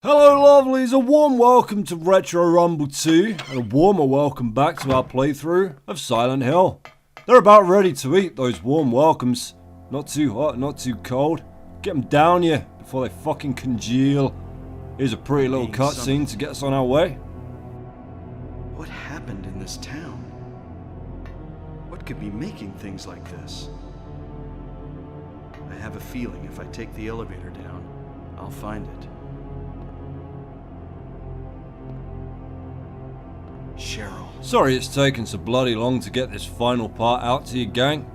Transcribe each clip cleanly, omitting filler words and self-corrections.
Hello lovelies, a warm welcome to Retro Rumble 2 and a warmer welcome back to our playthrough of Silent Hill. They're about ready to eat, those warm welcomes. Not too hot, not too cold. Get them down you before they fucking congeal. Here's a pretty little cutscene to get us on our way. What happened in this town? What could be making things like this? I have a feeling if I take the elevator down, I'll find it. Cheryl. Sorry it's taken so bloody long to get this final part out to you, gang.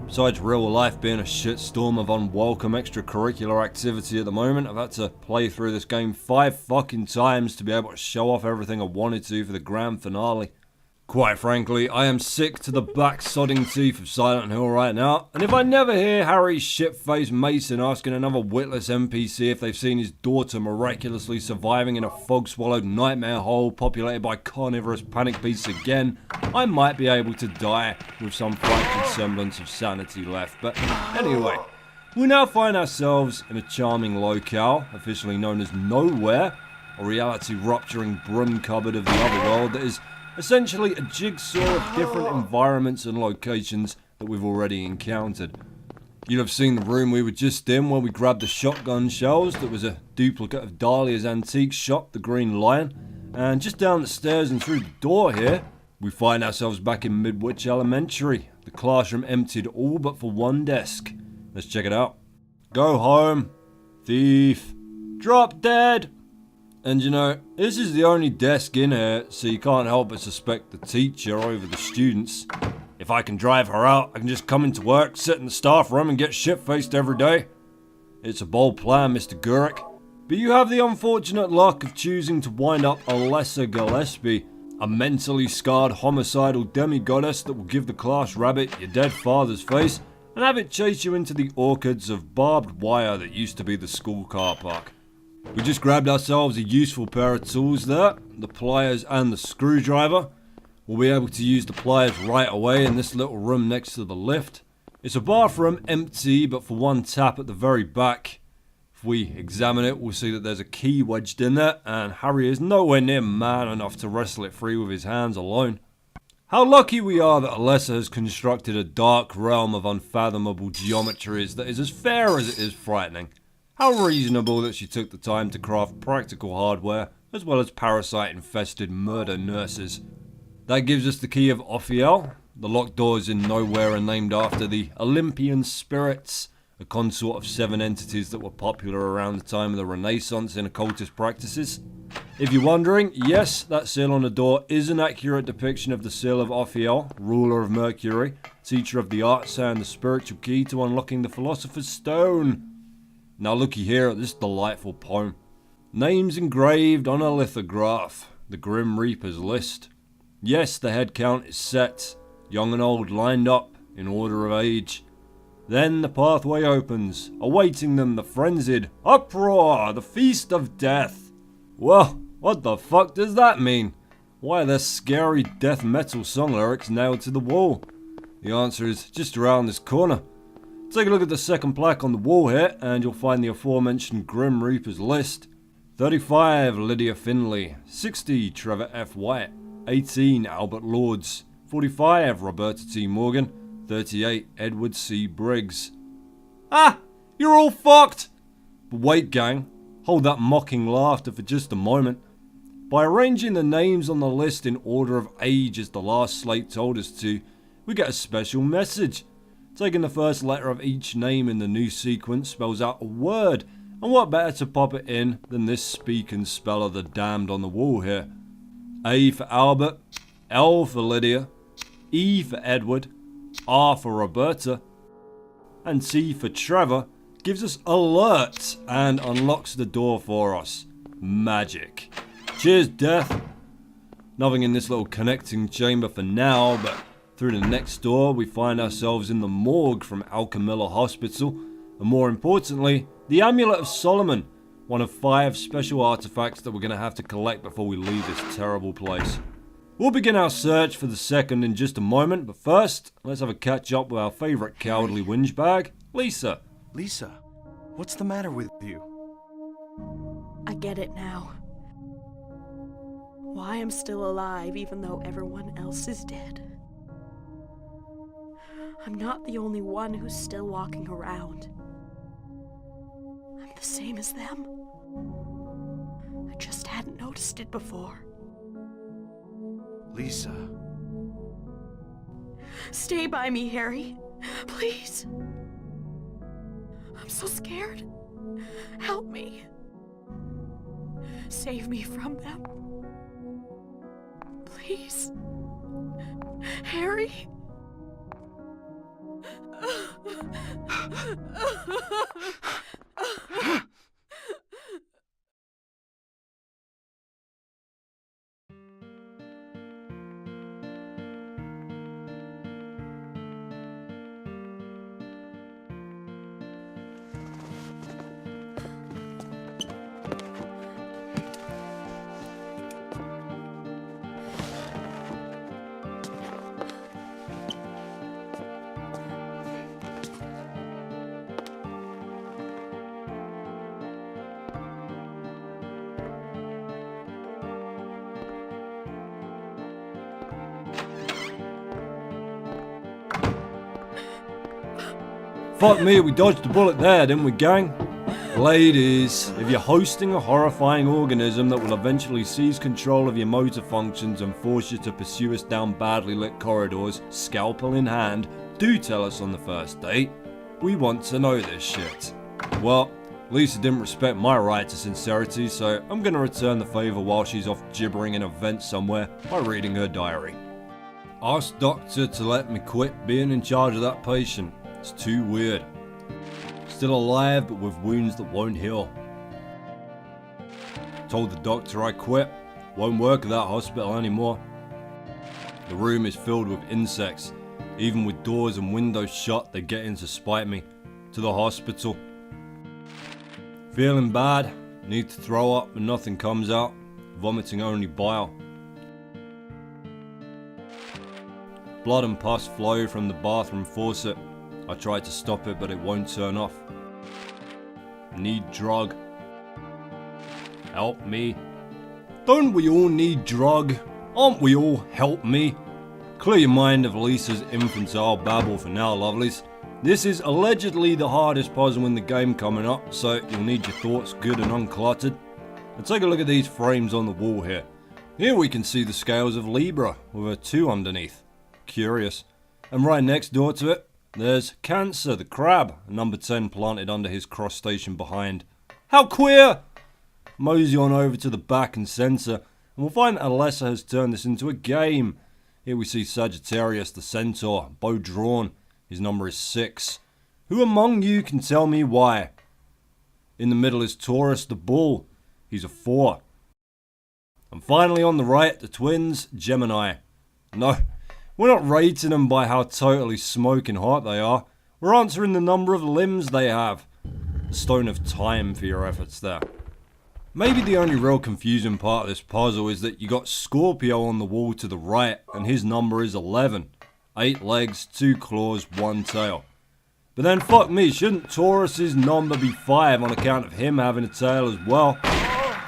Besides real life being a shitstorm of unwelcome extracurricular activity at the moment, I've had to play through this game 5 fucking times to be able to show off everything I wanted to for the grand finale. Quite frankly, I am sick to the backsodding teeth of Silent Hill right now, and if I never hear Harry's shit-faced Mason asking another witless NPC if they've seen his daughter miraculously surviving in a fog-swallowed nightmare hole populated by carnivorous panic beasts again, I might be able to die with some frightening semblance of sanity left. But anyway, we now find ourselves in a charming locale, officially known as Nowhere, a reality-rupturing broom cupboard of the other world that is essentially a jigsaw of different environments and locations that we've already encountered. You'll have seen the room we were just in where we grabbed the shotgun shells that was a duplicate of Dahlia's antique shop, the Green Lion. And just down the stairs and through the door here, we find ourselves back in Midwich Elementary. The classroom emptied all but for one desk. Let's check it out. Go home, thief. Drop dead. And you know, this is the only desk in here, so you can't help but suspect the teacher over the students. If I can drive her out, I can just come into work, sit in the staff room and get shit-faced every day. It's a bold plan, Mr. Gurick. But you have the unfortunate luck of choosing to wind up a lesser Gillespie, a mentally scarred homicidal demi-goddess that will give the class rabbit your dead father's face and have it chase you into the orchards of barbed wire that used to be the school car park. We just grabbed ourselves a useful pair of tools there, the pliers and the screwdriver. We'll be able to use the pliers right away in this little room next to the lift. It's a bathroom, empty but for one tap at the very back. If we examine it, we'll see that there's a key wedged in there, and Harry is nowhere near man enough to wrestle it free with his hands alone. How lucky we are that Alessa has constructed a dark realm of unfathomable geometries that is as fair as it is frightening. How reasonable that she took the time to craft practical hardware, as well as parasite-infested murder nurses. That gives us the key of Ophiel. The locked doors in Nowhere are named after the Olympian spirits, a consort of 7 entities that were popular around the time of the Renaissance in occultist practices. If you're wondering, yes, that seal on the door is an accurate depiction of the seal of Ophiel, ruler of Mercury, teacher of the arts and the spiritual key to unlocking the Philosopher's Stone. Now looky here at this delightful poem. Names engraved on a lithograph, the Grim Reaper's list. Yes, the head count is set, young and old lined up in order of age. Then the pathway opens, awaiting them the frenzied uproar, the feast of death. Well, what the fuck does that mean? Why are there scary death metal song lyrics nailed to the wall? The answer is just around this corner. Take a look at the second plaque on the wall here, and you'll find the aforementioned Grim Reaper's list. 35, Lydia Finley. 60, Trevor F. White. 18, Albert Lords. 45, Roberta T. Morgan. 38, Edward C. Briggs. Ah! You're all fucked! But wait, gang. Hold that mocking laughter for just a moment. By arranging the names on the list in order of age as the last slate told us to, we get a special message. Taking the first letter of each name in the new sequence spells out a word, and what better to pop it in than this speak and spell of the damned on the wall here. A for Albert, L for Lydia, E for Edward, R for Roberta, and T for Trevor gives us alert and unlocks the door for us. Magic. Cheers, death. Nothing in this little connecting chamber for now, but through the next door, we find ourselves in the morgue from Alchemilla Hospital, and more importantly, the Amulet of Solomon, one of 5 special artifacts that we're going to have to collect before we leave this terrible place. We'll begin our search for the second in just a moment, but first, let's have a catch up with our favourite cowardly whinge bag, Lisa. Lisa, what's the matter with you? I get it now. Why I'm still alive even though everyone else is dead. I'm not the only one who's still walking around. I'm the same as them. I just hadn't noticed it before. Lisa. Stay by me, Harry. Please. I'm so scared. Help me. Save me from them. Please. Harry? Fuck me, we dodged a bullet there, didn't we, gang? Ladies, if you're hosting a horrifying organism that will eventually seize control of your motor functions and force you to pursue us down badly lit corridors, scalpel in hand, do tell us on the first date. We want to know this shit. Well, Lisa didn't respect my right to sincerity, so I'm gonna return the favour while she's off gibbering in a vent somewhere by reading her diary. Asked doctor to let me quit being in charge of that patient. It's too weird. Still alive, but with wounds that won't heal. Told the doctor I quit. Won't work at that hospital anymore. The room is filled with insects. Even with doors and windows shut, they get in to spite me. To the hospital. Feeling bad. Need to throw up, but nothing comes out. Vomiting only bile. Blood and pus flow from the bathroom faucet. I tried to stop it, but it won't turn off. Need drug. Help me. Don't we all need drug? Aren't we all? Help me. Clear your mind of Lisa's infantile babble for now, lovelies. This is allegedly the hardest puzzle in the game coming up, so you'll need your thoughts good and uncluttered. And take a look at these frames on the wall here. Here we can see the scales of Libra, with a 2 underneath. Curious. And right next door to it, there's Cancer, the crab, number 10 planted under his crustacean behind. How queer! Mosey on over to the back and centre, and we'll find that Alessa has turned this into a game. Here we see Sagittarius, the centaur, bow drawn. His number is 6. Who among you can tell me why? In the middle is Taurus, the bull. He's a 4. And finally on the right, the twins, Gemini. No. We're not rating them by how totally smoking hot they are. We're answering the number of limbs they have. The stone of time for your efforts there. Maybe the only real confusing part of this puzzle is that you got Scorpio on the wall to the right and his number is 11. 8 legs, 2 claws, 1 tail. But then fuck me, shouldn't Taurus's number be 5 on account of him having a tail as well?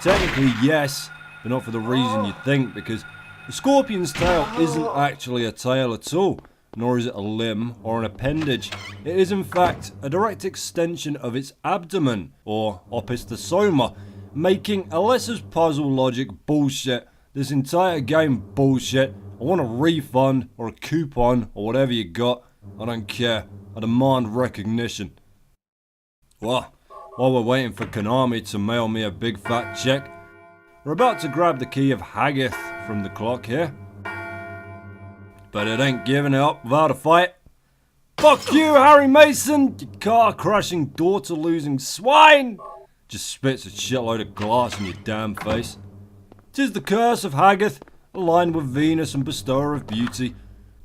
Technically yes, but not for the reason you think, because the scorpion's tail isn't actually a tail at all, nor is it a limb or an appendage. It is in fact a direct extension of its abdomen, or opistosoma, making Alessa's puzzle logic bullshit, this entire game bullshit. I want a refund, or a coupon, or whatever you got. I don't care. I demand recognition. Well, while we're waiting for Konami to mail me a big fat check, we're about to grab the key of Haggith from the clock here. But it ain't giving it up without a fight. Fuck you, Harry Mason, you car-crashing, daughter-losing swine! Just spits a shitload of glass in your damn face. 'Tis the curse of Haggith, aligned with Venus and bestower of beauty.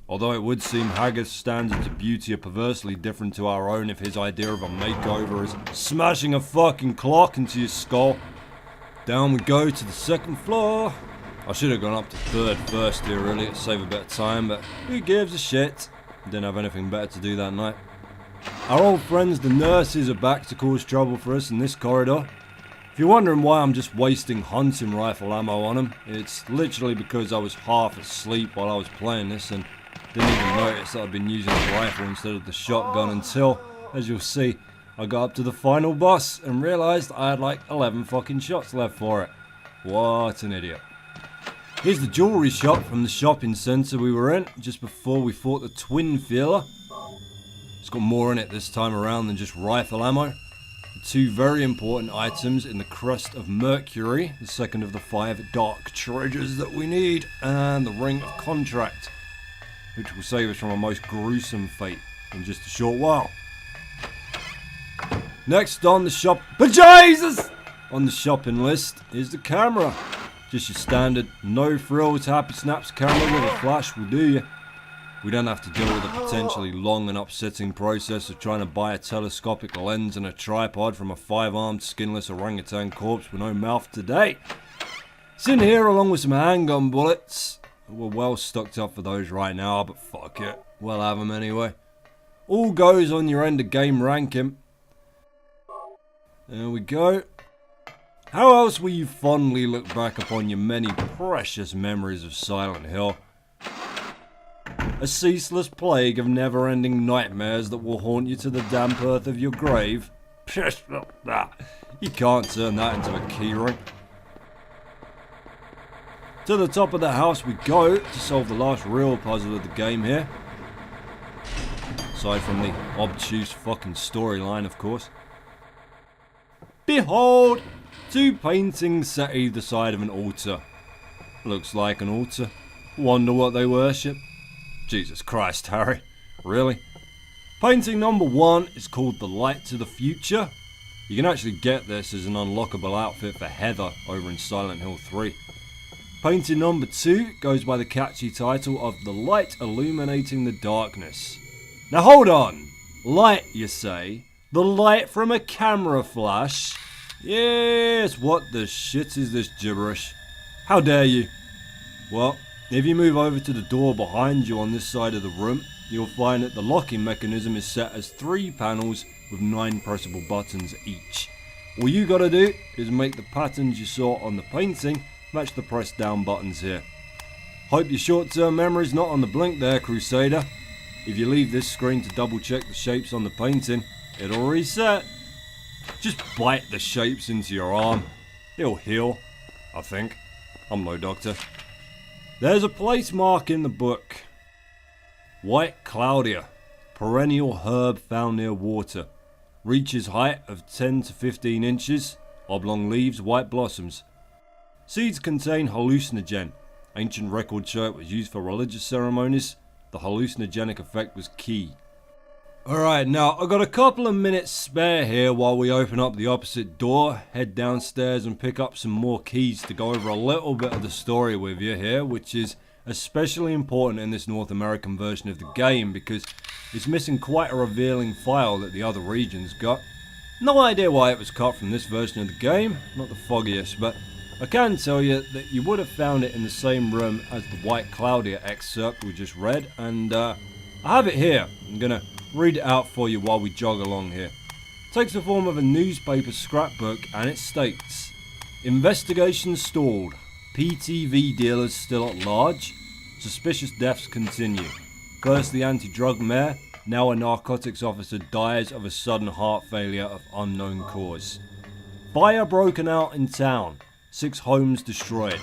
Although it would seem Haggith's standards of beauty are perversely different to our own if his idea of a makeover is smashing a fucking clock into your skull. Down we go to the second floor. I should have gone up to third first here really to save a bit of time, but who gives a shit? Didn't have anything better to do that night. Our old friends the nurses are back to cause trouble for us in this corridor. If you're wondering why I'm just wasting hunting rifle ammo on him, it's literally because I was half asleep while I was playing this and didn't even notice that I'd been using the rifle instead of the shotgun until, as you'll see, I got up to the final boss and realised I had like 11 fucking shots left for it. What an idiot. Here's the jewellery shop from the shopping centre we were in just before we fought the twin feeler. It's got more in it this time around than just rifle ammo. Two very important items in the Crust of Mercury, the second of the 5 dark treasures that we need, and the Ring of Contract, which will save us from a most gruesome fate in just a short while. Next on the shop... Jesus! On the shopping list is the camera. Just your standard, no frills, happy snaps camera with a flash will do you. We don't have to deal with the potentially long and upsetting process of trying to buy a telescopic lens and a tripod from a 5-armed skinless orangutan corpse with no mouth today. It's in here along with some handgun bullets. We're well stocked up for those right now, but fuck it, we'll have them anyway. All goes on your end of game ranking. There we go. How else will you fondly look back upon your many precious memories of Silent Hill? A ceaseless plague of never-ending nightmares that will haunt you to the damp earth of your grave? You can't turn that into a keyring. To the top of the house we go to solve the last real puzzle of the game here. Aside from the obtuse fucking storyline, of course. Behold! 2 paintings set either side of an altar. Looks like an altar. Wonder what they worship. Jesus Christ, Harry. Really? Painting number 1 is called The Light to the Future. You can actually get this as an unlockable outfit for Heather over in Silent Hill 3. Painting number 2 goes by the catchy title of The Light Illuminating the Darkness. Now hold on. Light, you say? The light from a camera flash? Yes, what the shit is this gibberish? How dare you? Well, if you move over to the door behind you on this side of the room, you'll find that the locking mechanism is set as 3 panels with 9 pressable buttons each. All you gotta do is make the patterns you saw on the painting match the press down buttons here. Hope your short-term memory's not on the blink there, Crusader. If you leave this screen to double check the shapes on the painting, it'll reset. Just bite the shapes into your arm. It'll heal, I think. I'm no doctor. There's a place mark in the book. White Claudia, perennial herb found near water. Reaches height of 10 to 15 inches, oblong leaves, white blossoms. Seeds contain hallucinogen. Ancient records show it was used for religious ceremonies. The hallucinogenic effect was key. Alright, now I've got a couple of minutes spare here while we open up the opposite door, head downstairs and pick up some more keys to go over a little bit of the story with you here, which is especially important in this North American version of the game because it's missing quite a revealing file that the other regions got. No idea why it was cut from this version of the game, not the foggiest, but I can tell you that you would have found it in the same room as the White Claudia excerpt we just read, and I have it here. I'm gonna read it out for you while we jog along here. It takes the form of a newspaper scrapbook and it states, investigation stalled, PTV dealers still at large, suspicious deaths continue. First the anti-drug mayor, now a narcotics officer dies of a sudden heart failure of unknown cause. Fire broken out in town, 6 homes destroyed.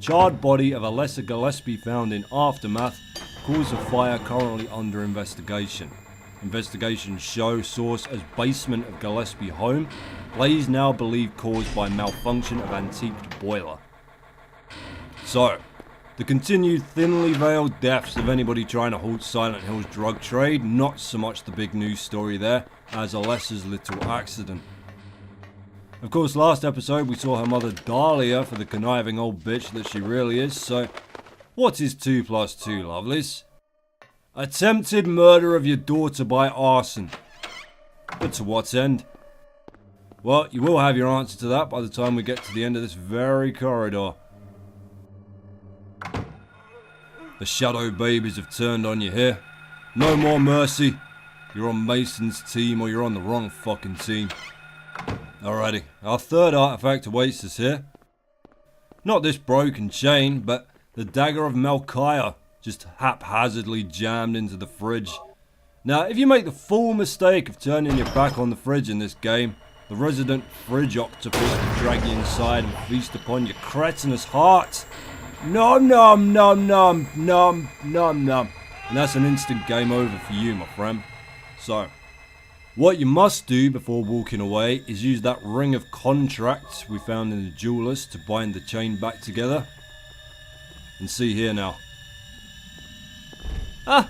Charred body of Alessa Gillespie found in aftermath, cause of fire currently under investigation. Investigations show source as basement of Gillespie home. Blaze now believed caused by malfunction of antiqued boiler. So, the continued thinly veiled deaths of anybody trying to halt Silent Hill's drug trade, not so much the big news story there as Alessa's little accident. Of course, last episode we saw her mother Dahlia for the conniving old bitch that she really is, so what is 2 plus 2, lovelies? Attempted murder of your daughter by arson. But to what end? Well, you will have your answer to that by the time we get to the end of this very corridor. The shadow babies have turned on you here. No more mercy. You're on Mason's team or you're on the wrong fucking team. Alrighty, our third artifact awaits us here. Not this broken chain, but the dagger of Malchiah, just haphazardly jammed into the fridge. Now, if you make the full mistake of turning your back on the fridge in this game, the resident fridge octopus will drag you inside and feast upon your cretinous heart. Nom nom nom nom nom nom nom. And that's an instant game over for you, my friend. So, what you must do before walking away is use that ring of contracts we found in the jeweler's to bind the chain back together. And see here now. Ah!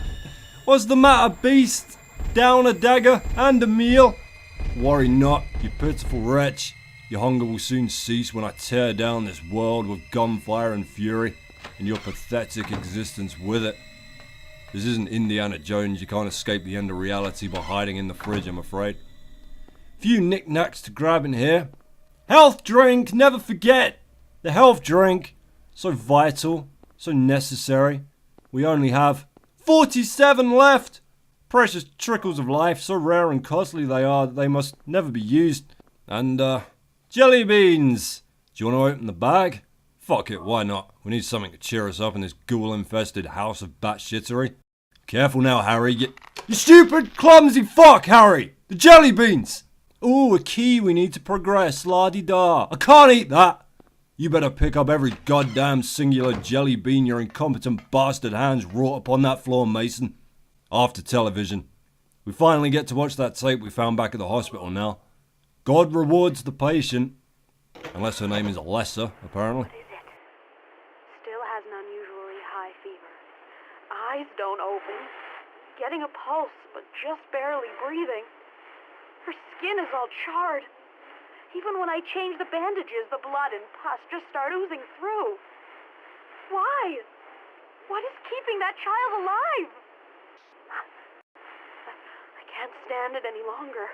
What's the matter, beast? Down a dagger and a meal? Worry not, you pitiful wretch. Your hunger will soon cease when I tear down this world with gunfire and fury, and your pathetic existence with it. This isn't Indiana Jones, you can't escape the end of reality by hiding in the fridge, I'm afraid. Few knickknacks to grab in here. Health drink, never forget! The health drink, so vital, so necessary. We only have 47 left! Precious trickles of life, so rare and costly they are that they must never be used. And, jelly beans! Do you want to open the bag? Fuck it, why not? We need something to cheer us up in this ghoul-infested house of batshittery. Careful now, Harry. You stupid, clumsy fuck, Harry! The jelly beans! Ooh, a key we need to progress, la-di-da. I can't eat that! You better pick up every goddamn singular jelly bean your incompetent bastard hands wrought upon that floor, Mason. After television. We finally get to watch that tape we found back at the hospital now. God rewards the patient. Unless her name is Alessa, apparently. What is it? Still has an unusually high fever. Eyes don't open. Getting a pulse, but just barely breathing. Her skin is all charred. Even when I change the bandages, the blood and pus just start oozing through. Why? What is keeping that child alive? I can't stand it any longer.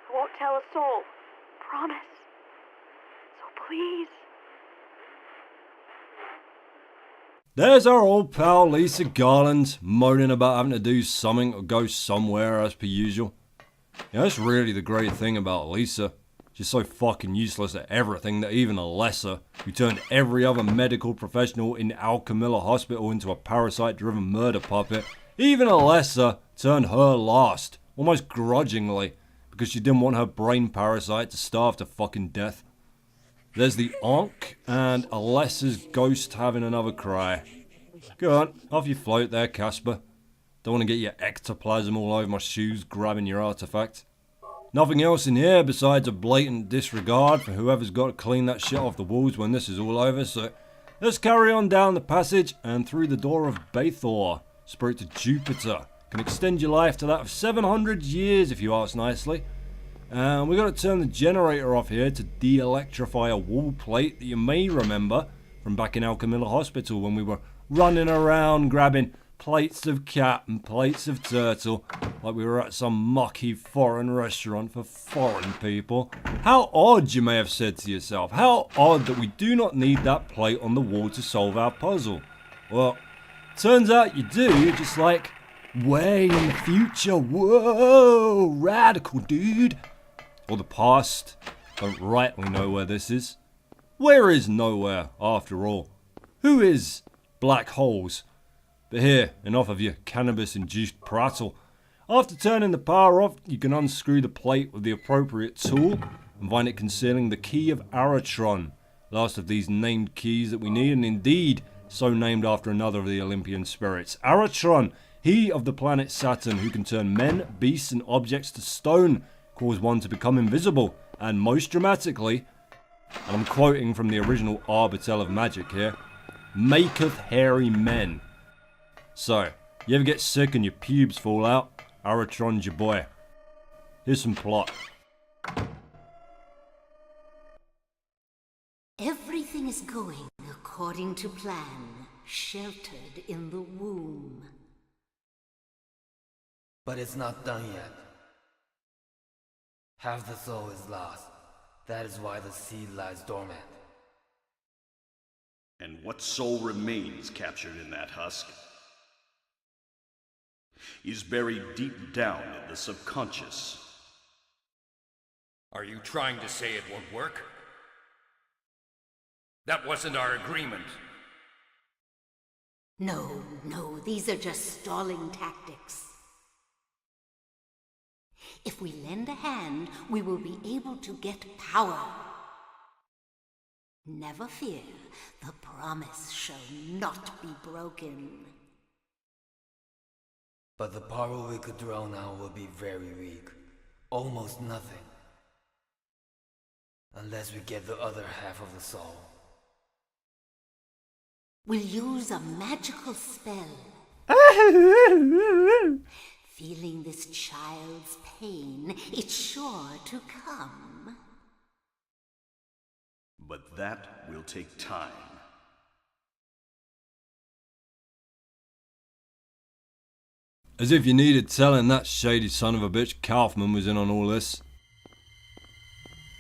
I won't tell a soul. Promise. So please. There's our old pal Lisa Garland, moaning about having to do something or go somewhere as per usual. You know, that's really the great thing about Lisa. She's so fucking useless at everything that even Alessa, who turned every other medical professional in Alchemilla Hospital into a parasite-driven murder puppet, even Alessa turned her last, almost grudgingly, because she didn't want her brain parasite to starve to fucking death. There's the Ankh and Alessa's ghost having another cry. Go on, off you float there, Casper. Don't want to get your ectoplasm all over my shoes grabbing your artifact. Nothing else in here besides a blatant disregard for whoever's got to clean that shit off the walls when this is all over, so let's carry on down the passage and through the door of Bathor, spirit to Jupiter. Can extend your life to that of 700 years if you ask nicely. And we got to turn the generator off here to de-electrify a wall plate that you may remember from back in Alchemilla Hospital when we were running around grabbing plates of cat and plates of turtle like we were at some mucky foreign restaurant for foreign people. How odd, you may have said to yourself. How odd that we do not need that plate on the wall to solve our puzzle. Well, turns out you do, just like way in the future. Whoa, radical dude. Or the past. Don't rightly know where this is. Where is nowhere, after all? Who is black holes? But here, enough of your cannabis-induced prattle. After turning the power off, you can unscrew the plate with the appropriate tool and find it concealing the key of Aratron, last of these named keys that we need, and indeed so named after another of the Olympian spirits. Aratron, he of the planet Saturn, who can turn men, beasts and objects to stone, cause one to become invisible, and most dramatically, and I'm quoting from the original Arbitel of Magic here, maketh hairy men. So, you ever get sick and your pubes fall out? Aratron's your boy. Here's some plot. Everything is going according to plan, sheltered in the womb. But it's not done yet. Half the soul is lost. That is why the seed lies dormant. And what soul remains captured in that husk is buried deep down in the subconscious. Are you trying to say it won't work? That wasn't our agreement. No, these are just stalling tactics. If we lend a hand, we will be able to get power. Never fear, the promise shall not be broken. But the power we could draw now will be very weak. Almost nothing. Unless we get the other half of the soul. We'll use a magical spell. Feeling this child's pain, it's sure to come. But that will take time. As if you needed telling, that shady son of a bitch Kaufman was in on all this.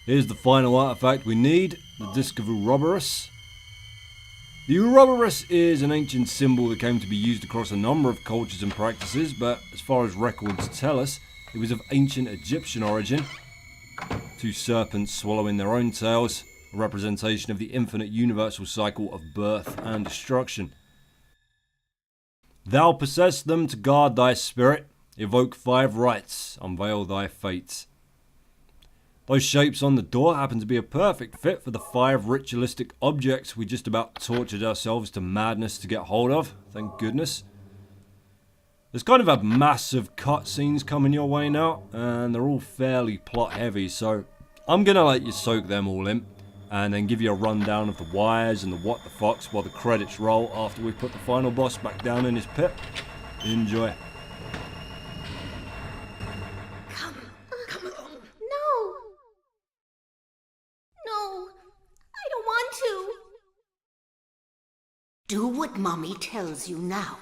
Here's the final artifact we need, the Disc of Ouroboros. The Ouroboros is an ancient symbol that came to be used across a number of cultures and practices, but as far as records tell us, it was of ancient Egyptian origin. Two serpents swallowing their own tails, a representation of the infinite universal cycle of birth and destruction. Thou possess them to guard thy spirit, evoke 5 rites, unveil thy fates. Those shapes on the door happen to be a perfect fit for the 5 ritualistic objects we just about tortured ourselves to madness to get hold of, thank goodness. There's kind of a massive cutscenes coming your way now, and they're all fairly plot heavy, so I'm gonna let you soak them all in, and then give you a rundown of the wires and the what the fucks while the credits roll after we put the final boss back down in his pit. Enjoy. Come along. No, I don't want to. Do what Mommy tells you now.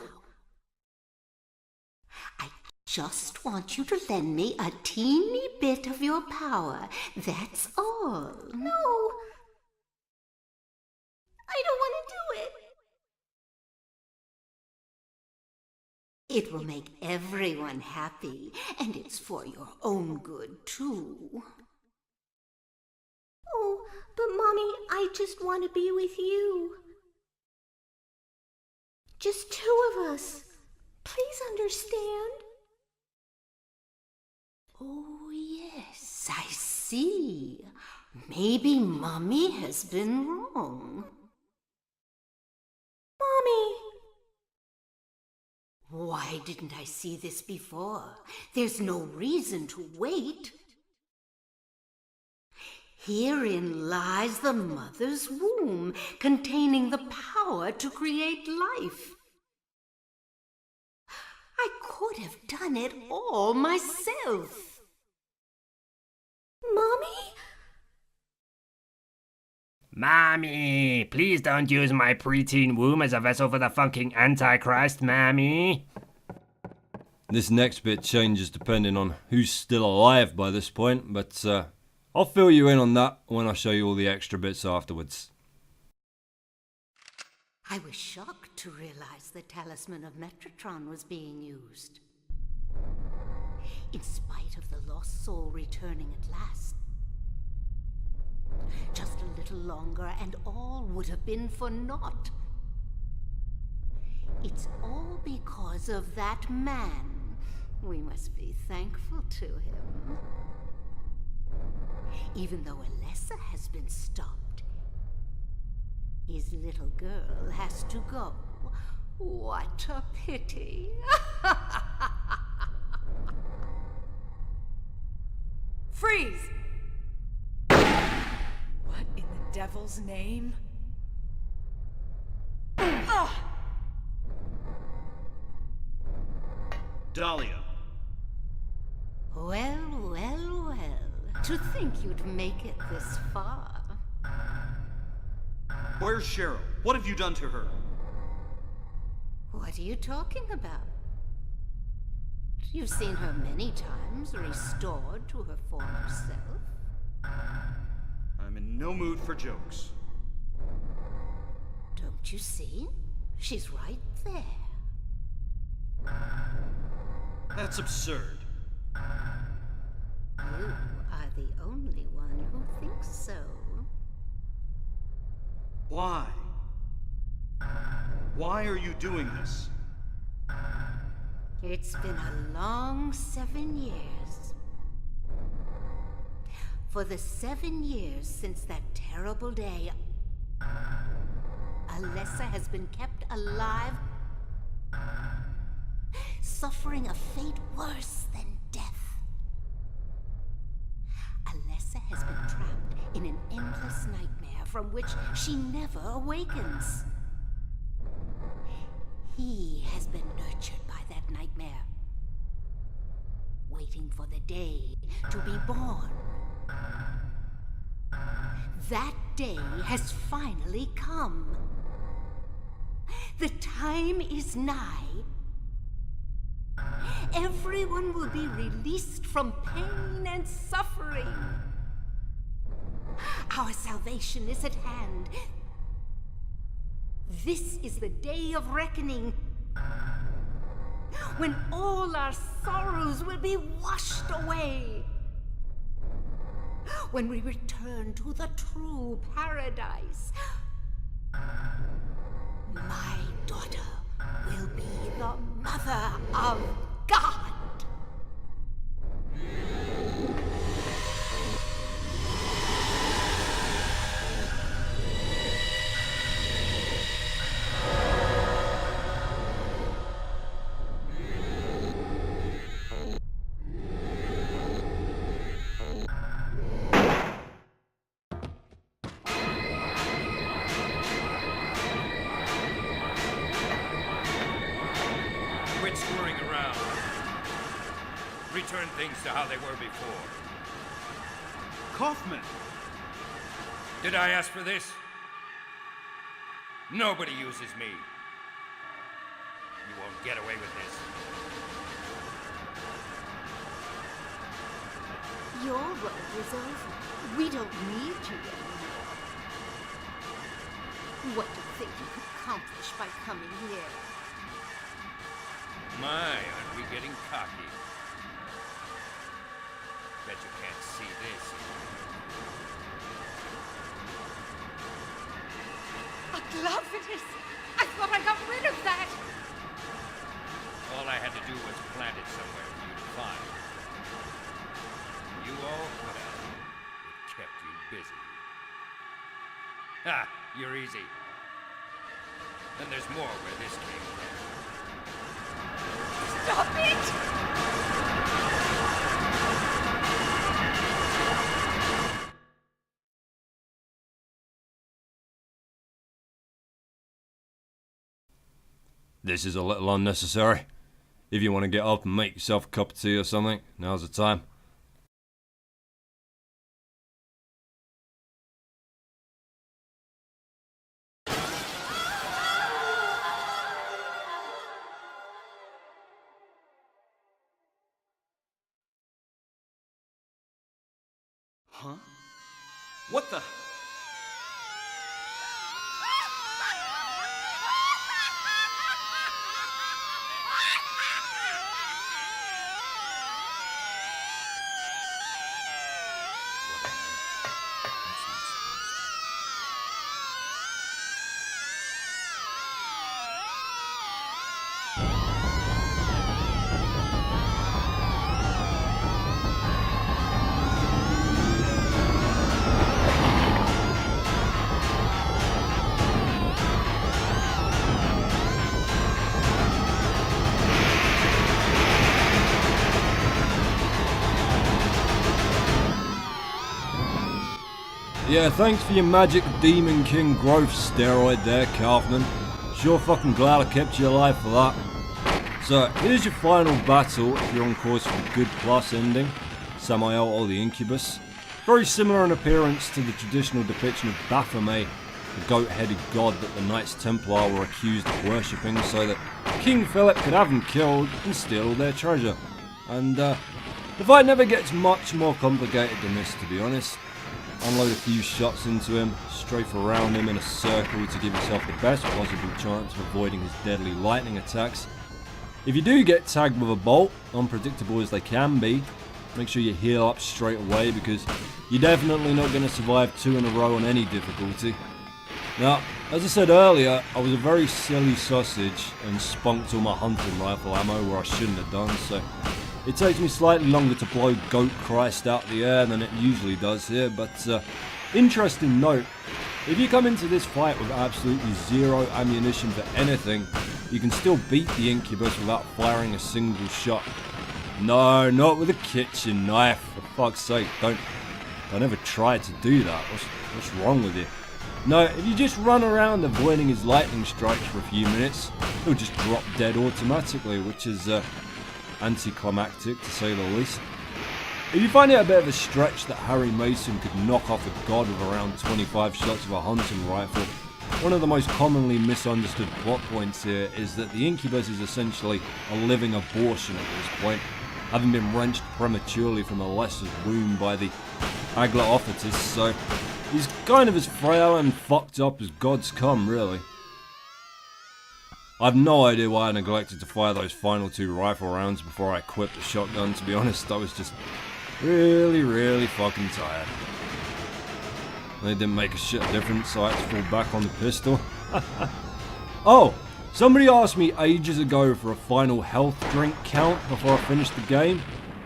I just want you to lend me a teeny bit of your power. That's all. No. I don't want to do it. It will make everyone happy, and it's for your own good, too. Oh, but Mommy, I just want to be with you. Just 2 of us. Please understand. Oh, yes, I see. Maybe Mommy has been wrong. Mommy! Why didn't I see this before? There's no reason to wait. Herein lies the mother's womb, containing the power to create life. I could have done it all myself. Mommy? Mommy, please don't use my preteen womb as a vessel for the fucking Antichrist, Mommy. This next bit changes depending on who's still alive by this point, but I'll fill you in on that when I show you all the extra bits afterwards. I was shocked to realize the talisman of Metatron was being used. In spite of the lost soul returning at last. Just a little longer and all would have been for naught. It's all because of that man. We must be thankful to him. Even though Alessa has been stopped, his little girl has to go. What a pity. Freeze! What in the devil's name? Dahlia. Well. To think you'd make it this far. Where's Cheryl? What have you done to her? What are you talking about? You've seen her many times, restored to her former self. I'm in no mood for jokes. Don't you see? She's right there. That's absurd. You are the only one who thinks so. Why? Why are you doing this? It's been a long 7 years. For the 7 years since that terrible day, Alessa has been kept alive, suffering a fate worse than death. Alessa has been trapped in an endless nightmare from which she never awakens. He has been nurtured by that nightmare, waiting for the day to be born. That day has finally come. The time is nigh. Everyone will be released from pain and suffering. Our salvation is at hand. This is the day of reckoning, when all our sorrows will be washed away. When we return to the true paradise, my daughter will be the mother of God. Quit screwing around. Return things to how they were before. Kaufman! Did I ask for this? Nobody uses me. You won't get away with this. Your work is over. We don't need you anymore. What do you think you could accomplish by coming here? My, aren't we getting cocky? Bet you can't see this. A glove it is! I thought I got rid of that! All I had to do was plant it somewhere for you to find. You all put out. It kept you busy. Ha! You're easy. Then there's more where this came from. Stop it! This is a little unnecessary. If you want to get up and make yourself a cup of tea or something, now's the time. Huh? What the? Yeah, thanks for your magic Demon King growth steroid there, Kaufman. Sure fucking glad I kept you alive for that. So, here's your final battle if you're on course for a good plus ending. Samael or the Incubus. Very similar in appearance to the traditional depiction of Baphomet, the goat-headed god that the Knights Templar were accused of worshipping so that King Philip could have them killed and steal all their treasure. And the fight never gets much more complicated than this, to be honest. Unload a few shots into him, strafe around him in a circle to give yourself the best possible chance of avoiding his deadly lightning attacks. If you do get tagged with a bolt, unpredictable as they can be, Make sure you heal up straight away because you're definitely not going to survive 2 in a row on any difficulty. Now, as I said earlier, I was a very silly sausage and spunked all my hunting rifle ammo where I shouldn't have done, so it takes me slightly longer to blow Goat Christ out the air than it usually does here, but interesting note, if you come into this fight with absolutely 0 ammunition for anything, you can still beat the incubus without firing a single shot. No, not with a kitchen knife, for fuck's sake, don't ever try to do that. What's wrong with you? No, if you just run around avoiding his lightning strikes for a few minutes, he'll just drop dead automatically, which is anticlimactic to say the least. If you find it a bit of a stretch that Harry Mason could knock off a god with around 25 shots of a hunting rifle, one of the most commonly misunderstood plot points here is that the incubus is essentially a living abortion at this point, having been wrenched prematurely from a lesser's womb by the Aglaophytus, so he's kind of as frail and fucked up as gods come, really. I've no idea why I neglected to fire those final 2 rifle rounds before I equipped the shotgun, to be honest. I was just really fucking tired. They didn't make a shit of difference, so I had to fall back on the pistol. Oh, somebody asked me ages ago for a final health drink count before I finished the game.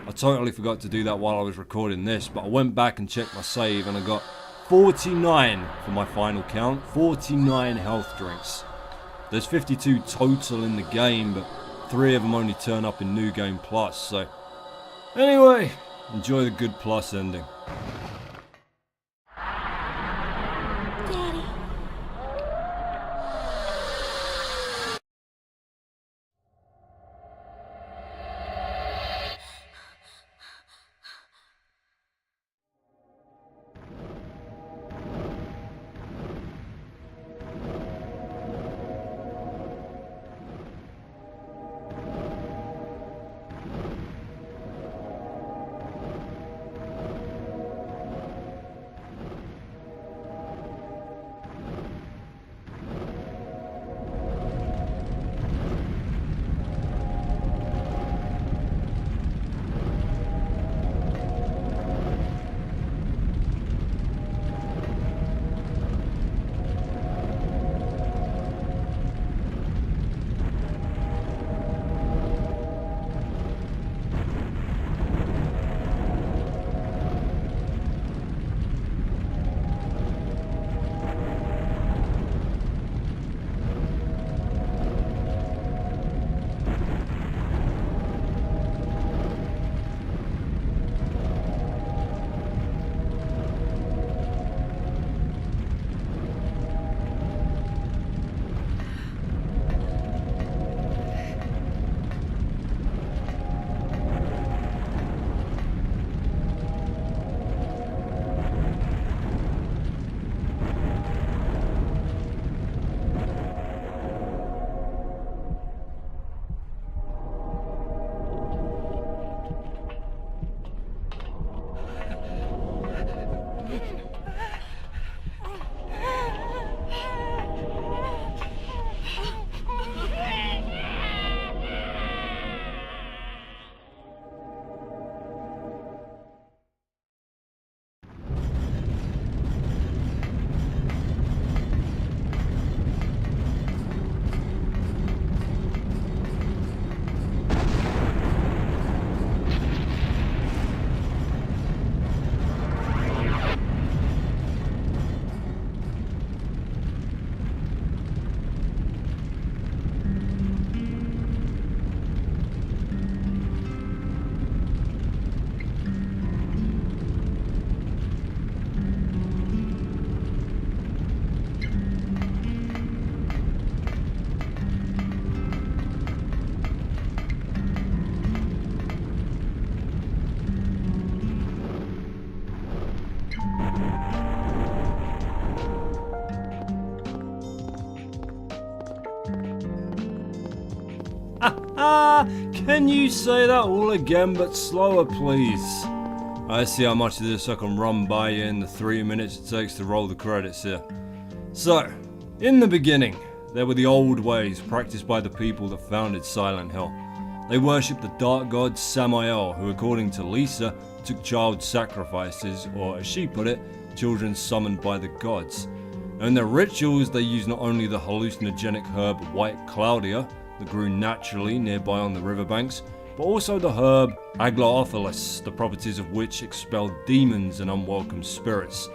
I totally forgot to do that while I was recording this, but I went back and checked my save and I got 49 for my final count. 49 health drinks. There's 52 total in the game, but 3 of them only turn up in New Game Plus, so anyway, enjoy the good plus ending. Can you say that all again but slower, please? I see how much of this I can run by you in the 3 minutes it takes to roll the credits here. So, in the beginning, there were the old ways practiced by the people that founded Silent Hill. They worshipped the dark god Samael, who according to Lisa took child sacrifices, or as she put it, children summoned by the gods. Now in their rituals they used not only the hallucinogenic herb White Claudia that grew naturally nearby on the riverbanks, but also the herb Aglaophilis, the properties of which expelled demons and unwelcome spirits.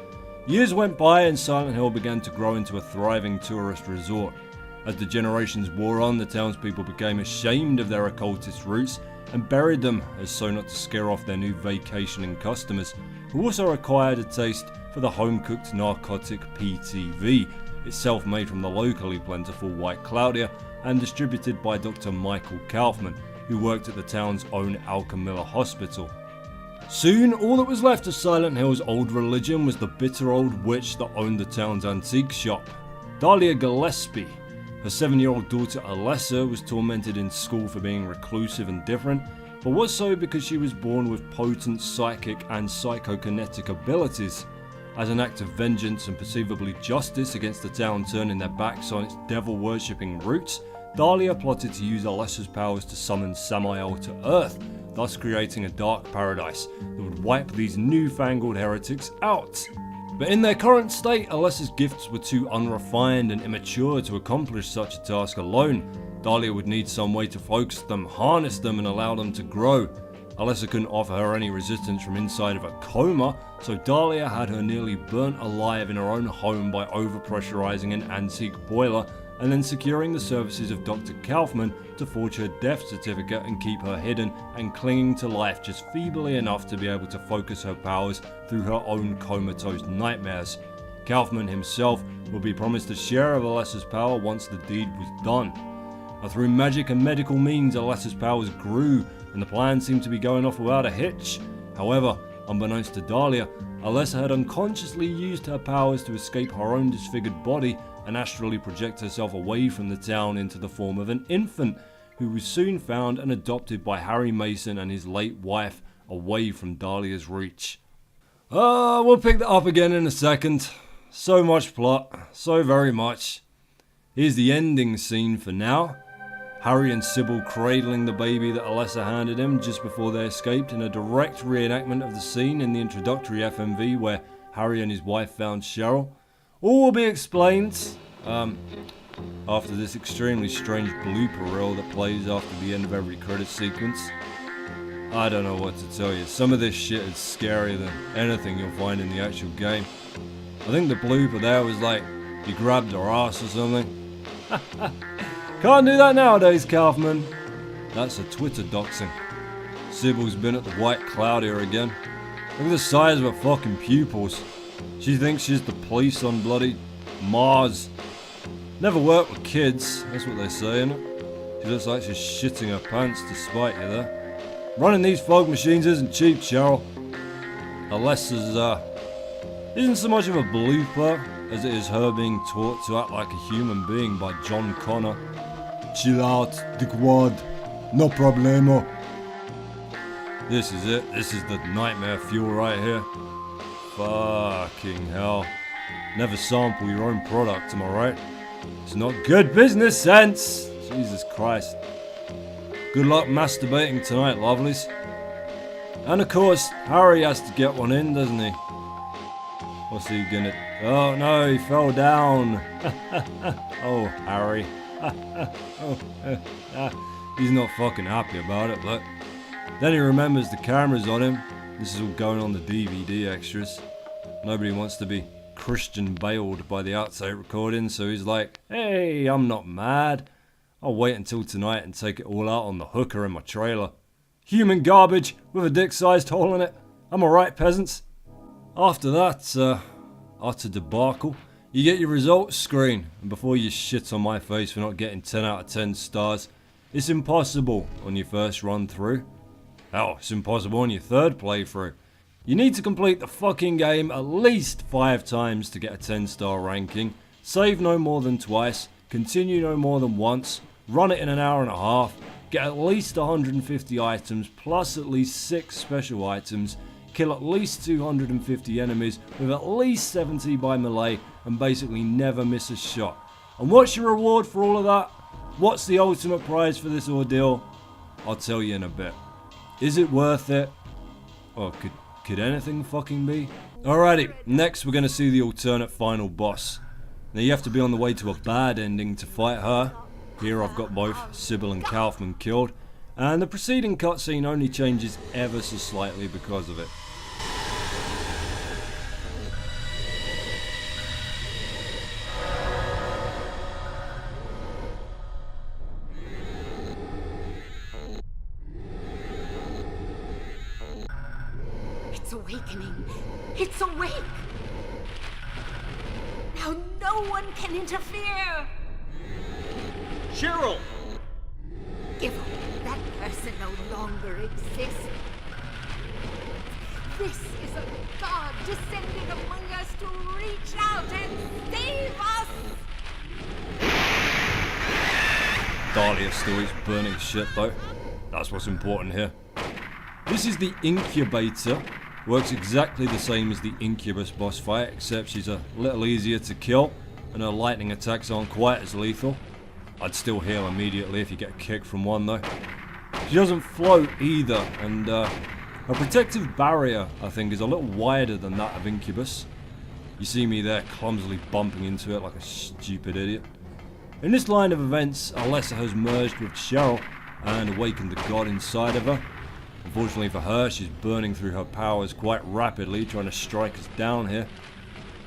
Years went by and Silent Hill began to grow into a thriving tourist resort. As the generations wore on, the townspeople became ashamed of their occultist roots and buried them as so not to scare off their new vacationing customers, who also acquired a taste for the home-cooked narcotic PTV, itself made from the locally plentiful White Claudia and distributed by Dr. Michael Kaufman, who worked at the town's own Alchemilla Hospital. Soon, all that was left of Silent Hill's old religion was the bitter old witch that owned the town's antique shop, Dahlia Gillespie. Her 7-year-old daughter Alessa was tormented in school for being reclusive and different, but was so because she was born with potent psychic and psychokinetic abilities. As an act of vengeance and perceivably justice against the town turning their backs on its devil-worshipping roots, Dahlia plotted to use Alessa's powers to summon Samael to Earth, thus creating a dark paradise that would wipe these newfangled heretics out. But in their current state, Alessa's gifts were too unrefined and immature to accomplish such a task alone. Dahlia would need some way to focus them, harness them, and allow them to grow. Alessa couldn't offer her any resistance from inside of a coma, so Dahlia had her nearly burnt alive in her own home by overpressurizing an antique boiler and then securing the services of Dr. Kaufman to forge her death certificate and keep her hidden and clinging to life just feebly enough to be able to focus her powers through her own comatose nightmares. Kaufman himself would be promised a share of Alessa's power once the deed was done. Now, through magic and medical means, Alessa's powers grew and the plan seemed to be going off without a hitch. However, unbeknownst to Dahlia, Alessa had unconsciously used her powers to escape her own disfigured body and astrally project herself away from the town into the form of an infant, who was soon found and adopted by Harry Mason and his late wife away from Dahlia's reach. We'll pick that up again in a second. So much plot, so very much. Here's the ending scene for now. Harry and Sybil cradling the baby that Alessa handed him just before they escaped in a direct reenactment of the scene in the introductory FMV where Harry and his wife found Cheryl. All will be explained after this extremely strange blooper reel that plays after the end of every credit sequence. I don't know what to tell you. Some of this shit is scarier than anything you'll find in the actual game. I think the blooper there was like, he grabbed her ass or something. Can't do that nowadays, Kaufman. That's a Twitter doxing. Sybil's been at the White Claudia again. Look at the size of her fucking pupils. She thinks she's the police on bloody Mars. Never worked with kids, that's what they say, innit? She looks like she's shitting her pants to spite you there. Running these fog machines isn't cheap, Cheryl. Alessa's, isn't so much of a blooper as it is her being taught to act like a human being by John Connor. Chill out, dickwad. No problemo. This is it. This is the nightmare fuel right here. Fucking hell. Never sample your own product, am I right? It's not good business sense. Jesus Christ. Good luck masturbating tonight, lovelies. And of course, Harry has to get one in, doesn't he? What's he gonna... Oh no, he fell down. Oh, Harry. He's not fucking happy about it, but... Then he remembers the camera's on him. This is all going on the DVD extras. Nobody wants to be Christian Baled by the outside recording, so he's like, hey, I'm not mad. I'll wait until tonight and take it all out on the hooker in my trailer. Human garbage with a dick-sized hole in it. I'm alright, peasants. After that, utter debacle, you get your results screen, and before you shit on my face for not getting 10 out of 10 stars, it's impossible on your first run through. Hell, it's impossible on your third playthrough. You need to complete the fucking game at least 5 times to get a 10-star ranking, save no more than twice, continue no more than once, run it in an hour and a half, get at least 150 items plus at least 6 special items, kill at least 250 enemies with at least 70 by melee, and basically never miss a shot. And what's your reward for all of that? What's the ultimate prize for this ordeal? I'll tell you in a bit. Is it worth it? Or could anything fucking be? Alrighty, next we're going to see the alternate final boss. Now you have to be on the way to a bad ending to fight her. Here I've got both Sybil and Kaufman killed, and the preceding cutscene only changes ever so slightly because of it. It's awakening. It's awake. Now no one can interfere. Cheryl! Give up. That person no longer exists. This is a god descended among us to reach out and save us. Dahlia still is burning shit though. That's what's important here. This is the incubator. Works exactly the same as the incubus boss fight, except she's a little easier to kill and her lightning attacks aren't quite as lethal. I'd still heal immediately if you get a kick from one though. She doesn't float either, and her protective barrier, I think, is a little wider than that of incubus. You see me there clumsily bumping into it like a stupid idiot. In this line of events, Alessa has merged with Cheryl and awakened the god inside of her. Unfortunately for her, she's burning through her powers quite rapidly, trying to strike us down here.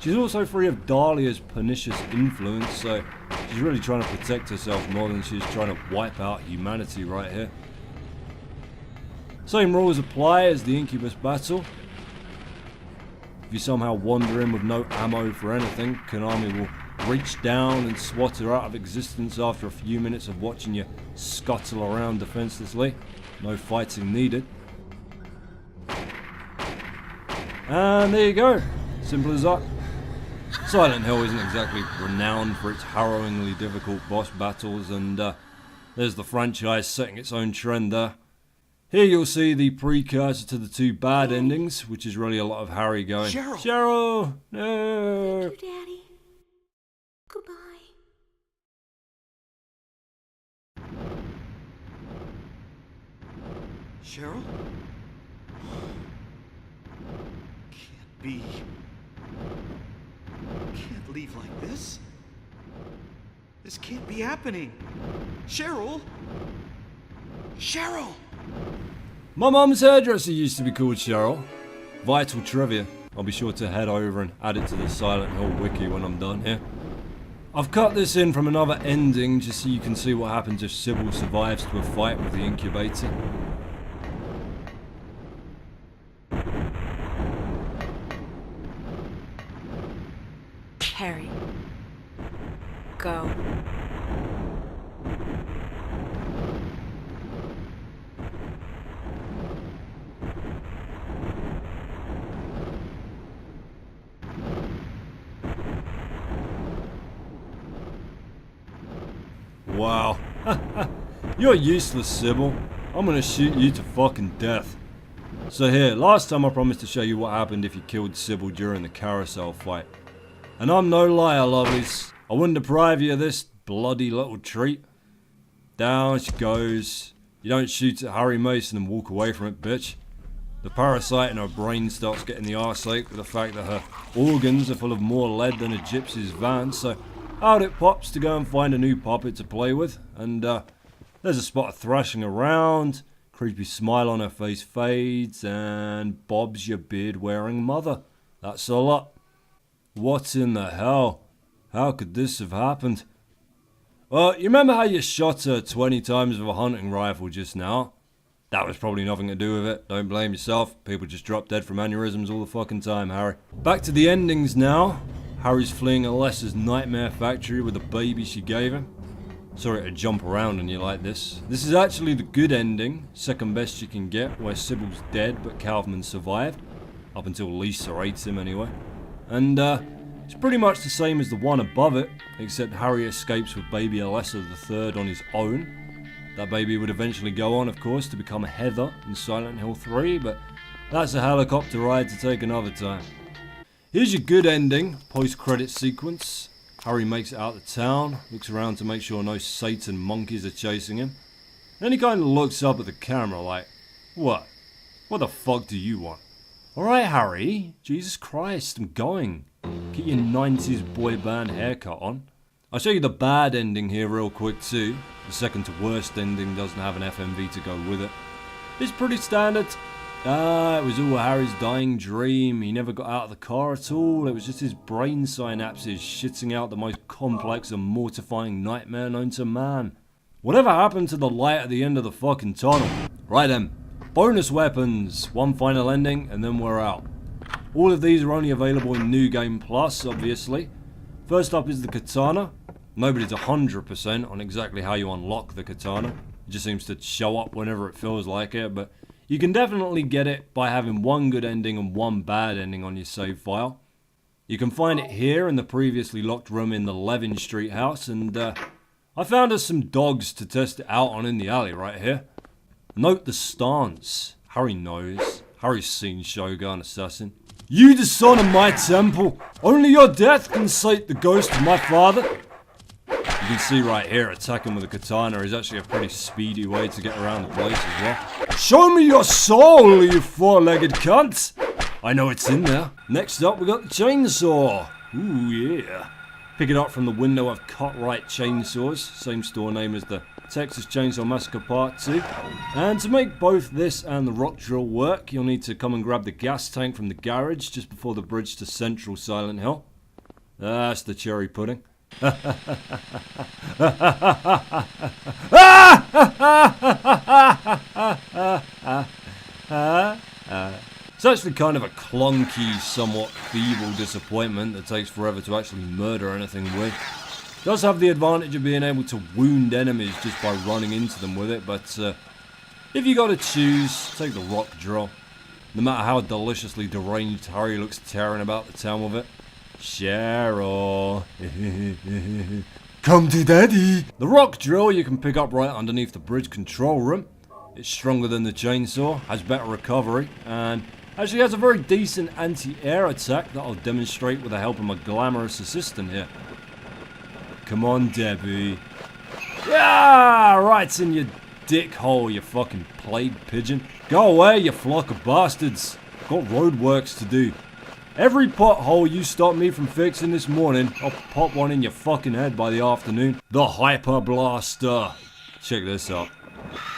She's also free of Dahlia's pernicious influence, so she's really trying to protect herself more than she's trying to wipe out humanity right here. Same rules apply as the incubus battle. If you somehow wander in with no ammo for anything, Konami will reach down and swat her out of existence after a few minutes of watching you scuttle around defenselessly. No fighting needed. And there you go. Simple as that. Silent Hill isn't exactly renowned for its harrowingly difficult boss battles, and there's the franchise setting its own trend there. Here you'll see the precursor to the two bad endings, which is really a lot of Harry going, Cheryl! Cheryl! No! Thank you, Daddy. Goodbye. Cheryl? Can't be. Can't leave like this. This can't be happening. Cheryl? Cheryl! My mum's hairdresser used to be called Cheryl. Vital trivia. I'll be sure to head over and add it to the Silent Hill wiki when I'm done here. I've cut this in from another ending just so you can see what happens if Sybil survives to a fight with the incubator. Harry. Go. Wow. You're useless, Sybil. I'm gonna shoot you to fucking death. So here, last time I promised to show you what happened if you killed Sybil during the carousel fight. And I'm no liar, lovelies. I wouldn't deprive you of this bloody little treat. Down she goes. You don't shoot at Harry Mason and walk away from it, bitch. The parasite in her brain starts getting the arse ache with the fact that her organs are full of more lead than a gypsy's van, so out it pops to go and find a new puppet to play with, and there's a spot of thrashing around, creepy smile on her face fades, and Bob's your beard-wearing mother. That's a lot. What in the hell? How could this have happened? Well, you remember how you shot her 20 times with a hunting rifle just now? That was probably nothing to do with it. Don't blame yourself. People just drop dead from aneurysms all the fucking time, Harry. Back to the endings now. Harry's fleeing Alessa's nightmare factory with the baby she gave him. Sorry to jump around on you like this. This is actually the good ending, second best you can get, where Sybil's dead but Kaufman survived. Up until Lisa ate him anyway. And it's pretty much the same as the one above it, except Harry escapes with baby Alessa III on his own. That baby would eventually go on, of course, to become Heather in Silent Hill 3, but that's a helicopter ride to take another time. Here's your good ending, post-credit sequence. Harry makes it out of town, looks around to make sure no Satan monkeys are chasing him. Then he kind of looks up at the camera like, what? What the fuck do you want? Alright, Harry. Jesus Christ, I'm going. Get your 90s boy band haircut on. I'll show you the bad ending here real quick too. The second to worst ending doesn't have an FMV to go with it. It's pretty standard. It was all Harry's dying dream. He never got out of the car at all. It was just his brain synapses shitting out the most complex and mortifying nightmare known to man. Whatever happened to the light at the end of the fucking tunnel? Right then. Bonus weapons. One final ending and then we're out. All of these are only available in New Game Plus, obviously. First up is the katana. Nobody's 100% on exactly how you unlock the katana. It just seems to show up whenever it feels like it, but you can definitely get it by having one good ending and one bad ending on your save file. You can find it here in the previously locked room in the Levin Street house, and I found us some dogs to test it out on in the alley right here. Note the stance. Harry knows. Harry's seen Shogun Assassin. You dishonor my temple. Only your death can sate the ghost of my father. You can see right here, attacking with a katana is actually a pretty speedy way to get around the place as well. Show me your soul, you four-legged cunt! I know it's in there. Next up, we got the chainsaw. Ooh, yeah. Pick it up from the window of Cut-Right Chainsaws, same store name as the Texas Chainsaw Massacre Part 2. And to make both this and the rock drill work, you'll need to come and grab the gas tank from the garage just before the bridge to Central Silent Hill. That's the cherry pudding. It's actually kind of a clunky, somewhat feeble disappointment that takes forever to actually murder anything with. It does have the advantage of being able to wound enemies just by running into them with it, but if you gotta choose, take the rock drill. No matter how deliciously deranged Harry looks tearing about the town with it. Cheryl. Come to daddy. The rock drill you can pick up right underneath the bridge control room. It's stronger than the chainsaw, has better recovery, and actually has a very decent anti-air attack that I'll demonstrate with the help of my glamorous assistant here. Come on, Debbie. Yeah, right in your dick hole, you fucking plague pigeon. Go away, you flock of bastards. Got roadworks to do. Every pothole you stop me from fixing this morning, I'll pop one in your fucking head by the afternoon. The Hyper Blaster. Check this out.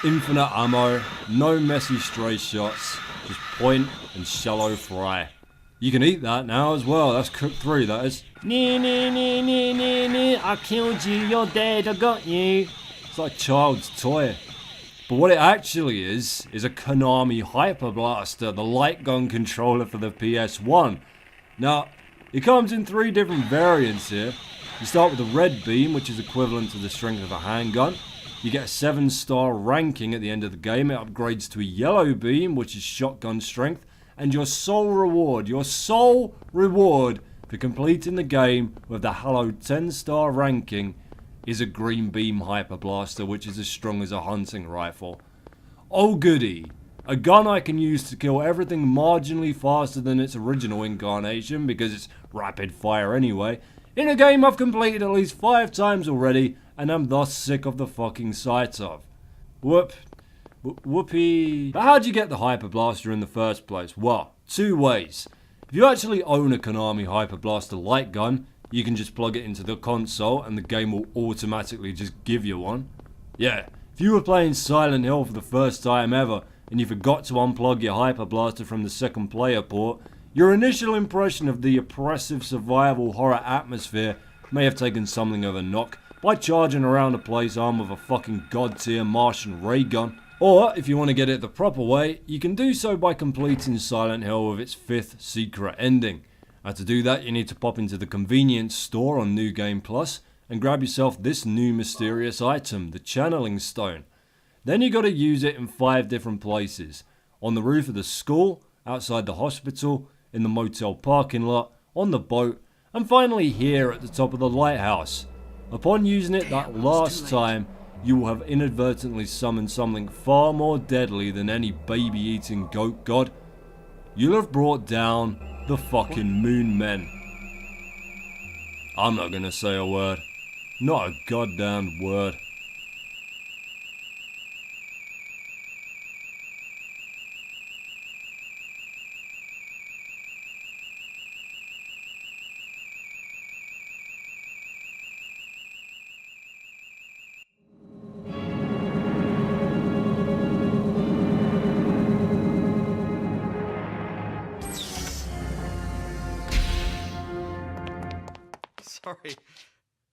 Infinite ammo, no messy stray shots, just point and shallow fry. You can eat that now as well, that's cooked through, that is. I killed you, you're dead, I got you. It's like a child's toy. But what it actually is a Konami Hyper Blaster, the light gun controller for the PS1. Now, it comes in 3 different variants here. You start with the red beam, which is equivalent to the strength of a handgun. You get a 7-star ranking at the end of the game. It upgrades to a yellow beam, which is shotgun strength. And your sole reward for completing the game with the hallowed 10-star ranking is a green beam hyper blaster, which is as strong as a hunting rifle. Oh goody, a gun I can use to kill everything marginally faster than its original incarnation because it's rapid fire anyway, in a game I've completed at least 5 times already and am thus sick of the fucking sight of. Whoopee. But how'd you get the hyper blaster in the first place? Well, 2 ways. If you actually own a Konami Hyper Blaster light gun, you can just plug it into the console and the game will automatically just give you one. Yeah, if you were playing Silent Hill for the first time ever and you forgot to unplug your Hyper Blaster from the second player port, your initial impression of the oppressive survival horror atmosphere may have taken something of a knock by charging around the place armed with a fucking god tier Martian ray gun. Or, if you want to get it the proper way, you can do so by completing Silent Hill with its 5th secret ending. And to do that, you need to pop into the convenience store on New Game Plus and grab yourself this new mysterious item, the Channeling Stone. Then you gotta use it in 5 different places. On the roof of the school, outside the hospital, in the motel parking lot, on the boat, and finally here at the top of the lighthouse. Upon using it that last time, you will have inadvertently summoned something far more deadly than any baby-eating goat god. You'll have brought down the fucking Moon Men. I'm not gonna say a word. Not a goddamn word.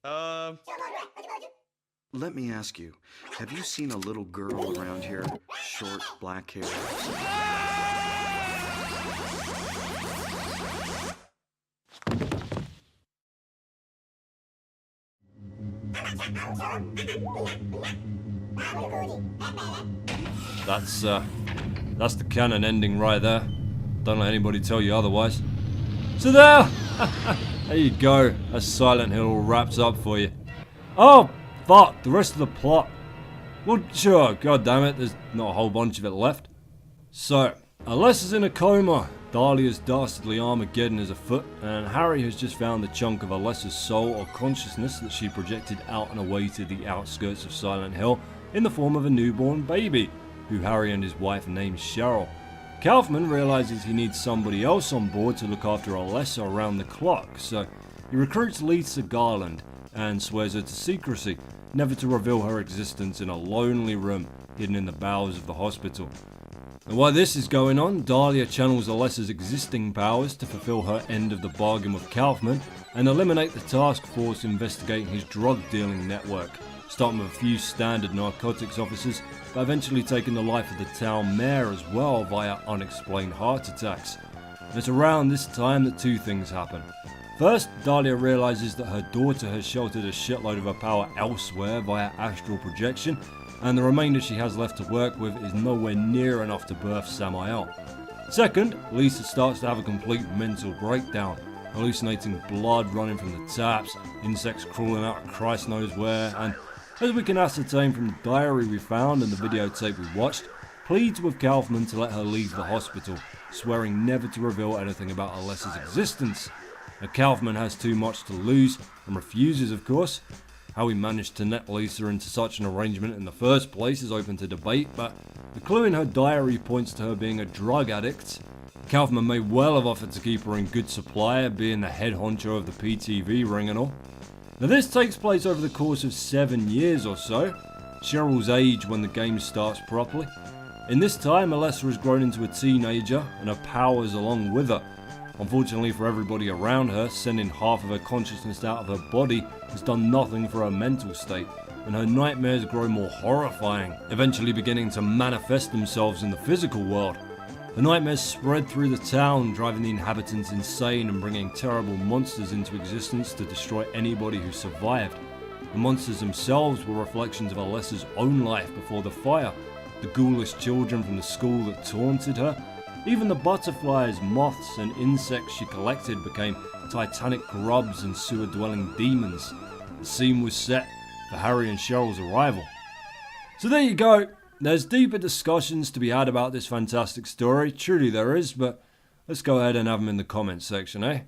sorry. Let me ask you, have you seen a little girl around here? Short, black hair. That's the canon ending right there. Don't let anybody tell you otherwise. So there! There you go. That's Silent Hill all wrapped up for you. Oh, fuck, the rest of the plot. Well, sure, god damn it, there's not a whole bunch of it left. So, Alessa's in a coma, Dahlia's dastardly Armageddon is afoot, and Harry has just found the chunk of Alessa's soul or consciousness that she projected out and away to the outskirts of Silent Hill in the form of a newborn baby, who Harry and his wife named Cheryl. Kaufman realizes he needs somebody else on board to look after Alessa around the clock, so he recruits Lisa Garland and swears her to secrecy, never to reveal her existence in a lonely room hidden in the bowels of the hospital. And while this is going on, Dahlia channels Alessa's existing powers to fulfill her end of the bargain with Kaufman and eliminate the task force investigating his drug dealing network, starting with a few standard narcotics officers, but eventually taking the life of the town mayor as well via unexplained heart attacks. And it's around this time that two things happen. First, Dahlia realizes that her daughter has sheltered a shitload of her power elsewhere via astral projection, and the remainder she has left to work with is nowhere near enough to birth Samael. Second, Lisa starts to have a complete mental breakdown, hallucinating blood running from the taps, insects crawling out of Christ knows where, and as we can ascertain from the diary we found and the videotape we watched, pleads with Kaufman to let her leave the hospital, swearing never to reveal anything about Alessa's existence. Now, Kaufman has too much to lose and refuses, of course. How he managed to net Lisa into such an arrangement in the first place is open to debate, but the clue in her diary points to her being a drug addict. Kaufman may well have offered to keep her in good supply, being the head honcho of the PTV ring and all. Now this takes place over the course of 7 years or so, Cheryl's age when the game starts properly. In this time, Alessa has grown into a teenager and her powers along with her. Unfortunately for everybody around her, sending half of her consciousness out of her body has done nothing for her mental state, and her nightmares grow more horrifying, eventually beginning to manifest themselves in the physical world. The nightmares spread through the town, driving the inhabitants insane and bringing terrible monsters into existence to destroy anybody who survived. The monsters themselves were reflections of Alessa's own life before the fire, the ghoulish children from the school that taunted her. Even the butterflies, moths and insects she collected became titanic grubs and sewer-dwelling demons. The scene was set for Harry and Cheryl's arrival. So there you go. There's deeper discussions to be had about this fantastic story, truly there is, but let's go ahead and have them in the comments section, eh?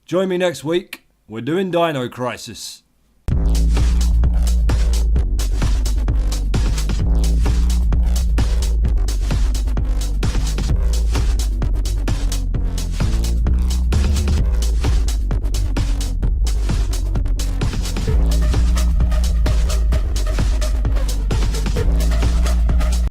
Join me next week, we're doing Dino Crisis.